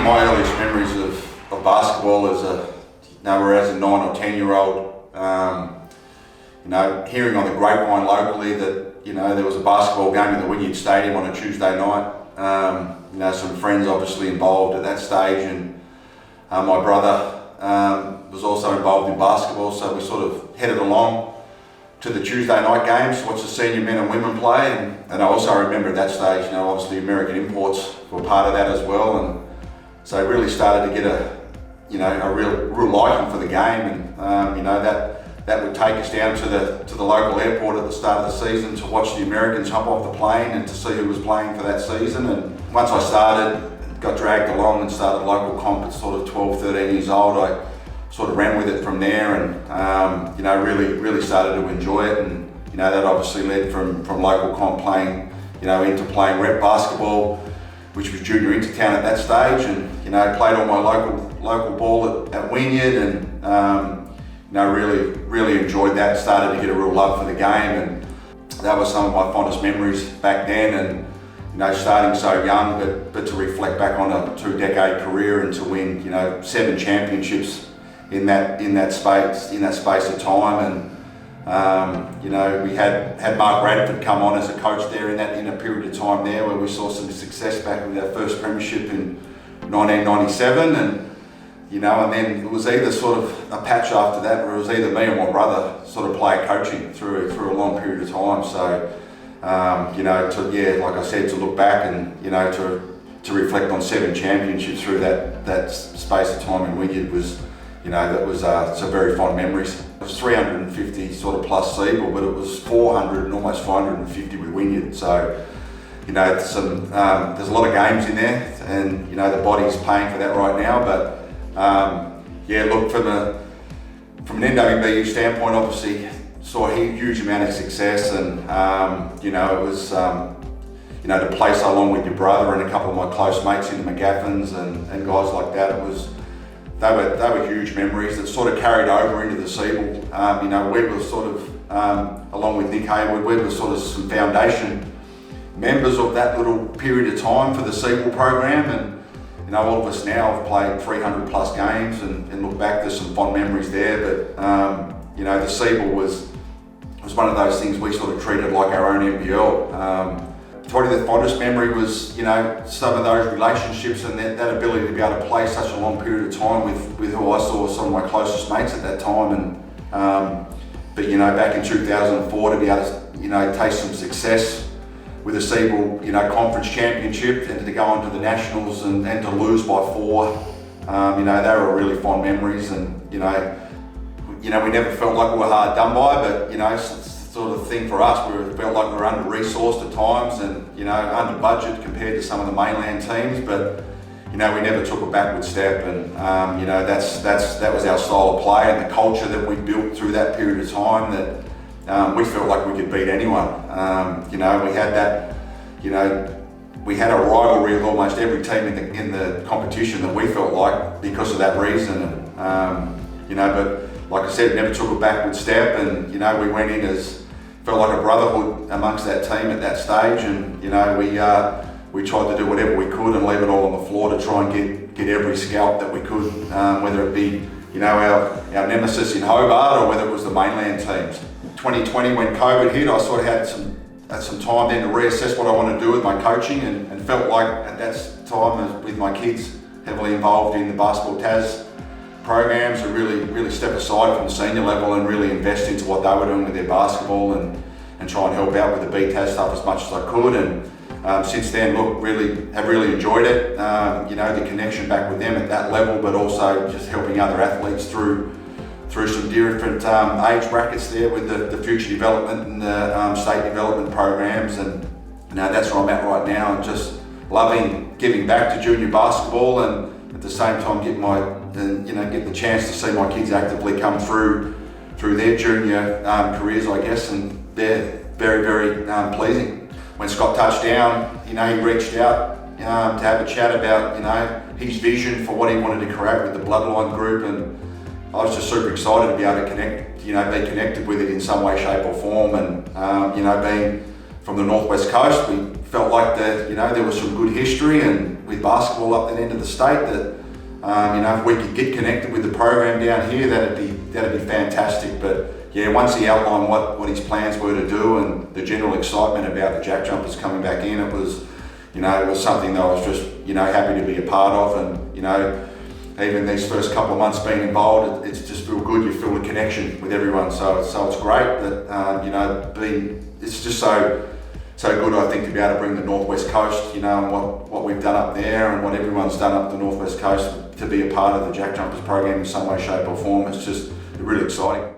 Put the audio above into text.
My earliest memories of basketball as a 9 or 10-year-old, hearing on the grapevine locally that, there was a basketball game in the Wynyard Stadium on a Tuesday night. Some friends obviously involved at that stage, and my brother was also involved in basketball, so we sort of headed along to the Tuesday night games to watch the senior men and women play, and I also remember at that stage, obviously American imports were part of that as well, and so I really started to get a real liking for the game, and that would take us down to the local airport at the start of the season to watch the Americans hop off the plane and to see who was playing for that season. And once I got dragged along and started local comp at sort of 12, 13 years old, I sort of ran with it from there, and really started to enjoy it. And that obviously led from local comp playing, into playing rep basketball, which was junior Intertown at that stage, and played on my local ball at Wynyard, and really enjoyed that. Started to get a real love for the game, and that was some of my fondest memories back then. And starting so young, but to reflect back on a 2-decade career and to win 7 championships in that space of time. And we had Mark Radford come on as a coach there in a period of time there where we saw some success back with our first premiership in 1997, and then it was either sort of a patch after that where it was either me or my brother sort of player coaching through a long period of time. So like I said, to look back and to reflect on 7 championships through that space of time in Wynyard was some very fond memories. It was 350 sort of plus SEABL, but it was 400 and almost 550 with Wynyard. So there's a lot of games in there, and the body's paying for that right now. But look, from an NWBU standpoint, obviously saw a huge amount of success, and it was to play so long with your brother and a couple of my close mates in the McGaffins and guys like that. They were huge memories that sort of carried over into the SEABL. We were sort of, along with Nick Hayward, we were sort of some foundation members of that little period of time for the SEABL program, and all of us now have played 300 plus games, and look back, there's some fond memories there. But the SEABL was one of those things we sort of treated like our own NBL. Probably the fondest memory was, some of those relationships and that ability to be able to play such a long period of time with who I saw some of my closest mates at that time. But back in 2004 to be able to, taste some success with the SEABL, conference championship, and to go on to the nationals and to lose by 4, they were really fond memories. And we never felt like we were hard done by, but sort of thing for us, we felt like we were under-resourced at times and under budget compared to some of the mainland teams, but we never took a backward step, and that was our style of play and the culture that we built through that period of time, that we felt like we could beat anyone. We had that, we had a rivalry with almost every team in the competition that we felt like because of that reason, but like I said, never took a backward step, and we went in as felt like a brotherhood amongst that team at that stage, and we tried to do whatever we could and leave it all on the floor to try and get every scalp that we could, whether it be our nemesis in Hobart or whether it was the mainland teams. 2020, when COVID hit, I sort of had some time then to reassess what I wanted to do with my coaching, and felt like at that time, with my kids heavily involved in the Basketball Tas programs, to really step aside from the senior level and really invest into what they were doing with their basketball and try and help out with the BTAS stuff as much as I could. And since then, look, have really enjoyed it. The connection back with them at that level, but also just helping other athletes through some different age brackets there with the future development and the state development programs. And that's where I'm at right now, and just loving giving back to junior basketball, and at the same time get the chance to see my kids actively come through their junior careers, I guess, and they're very, very pleasing. When Scott touched down, he reached out to have a chat about his vision for what he wanted to create with the Bloodline group, and I was just super excited to be able to connect, be connected with it in some way, shape or form, and being from the northwest coast. We felt like that, you know, there was some good history and with basketball up that end of the state that, you know, if we could get connected with the program down here, that'd be fantastic. But yeah, once he outlined what his plans were to do and the general excitement about the JackJumpers coming back in, it was, you know, it was something that I was just, you know, happy to be a part of. And, you know, even these first couple of months being involved, it's just real good. You feel the connection with everyone, so it's great that, you know, it's just so good, I think, to be able to bring the northwest coast, you know, and what we've done up there and what everyone's done up the northwest coast to be a part of the JackJumpers program in some way, shape or form. It's just really exciting.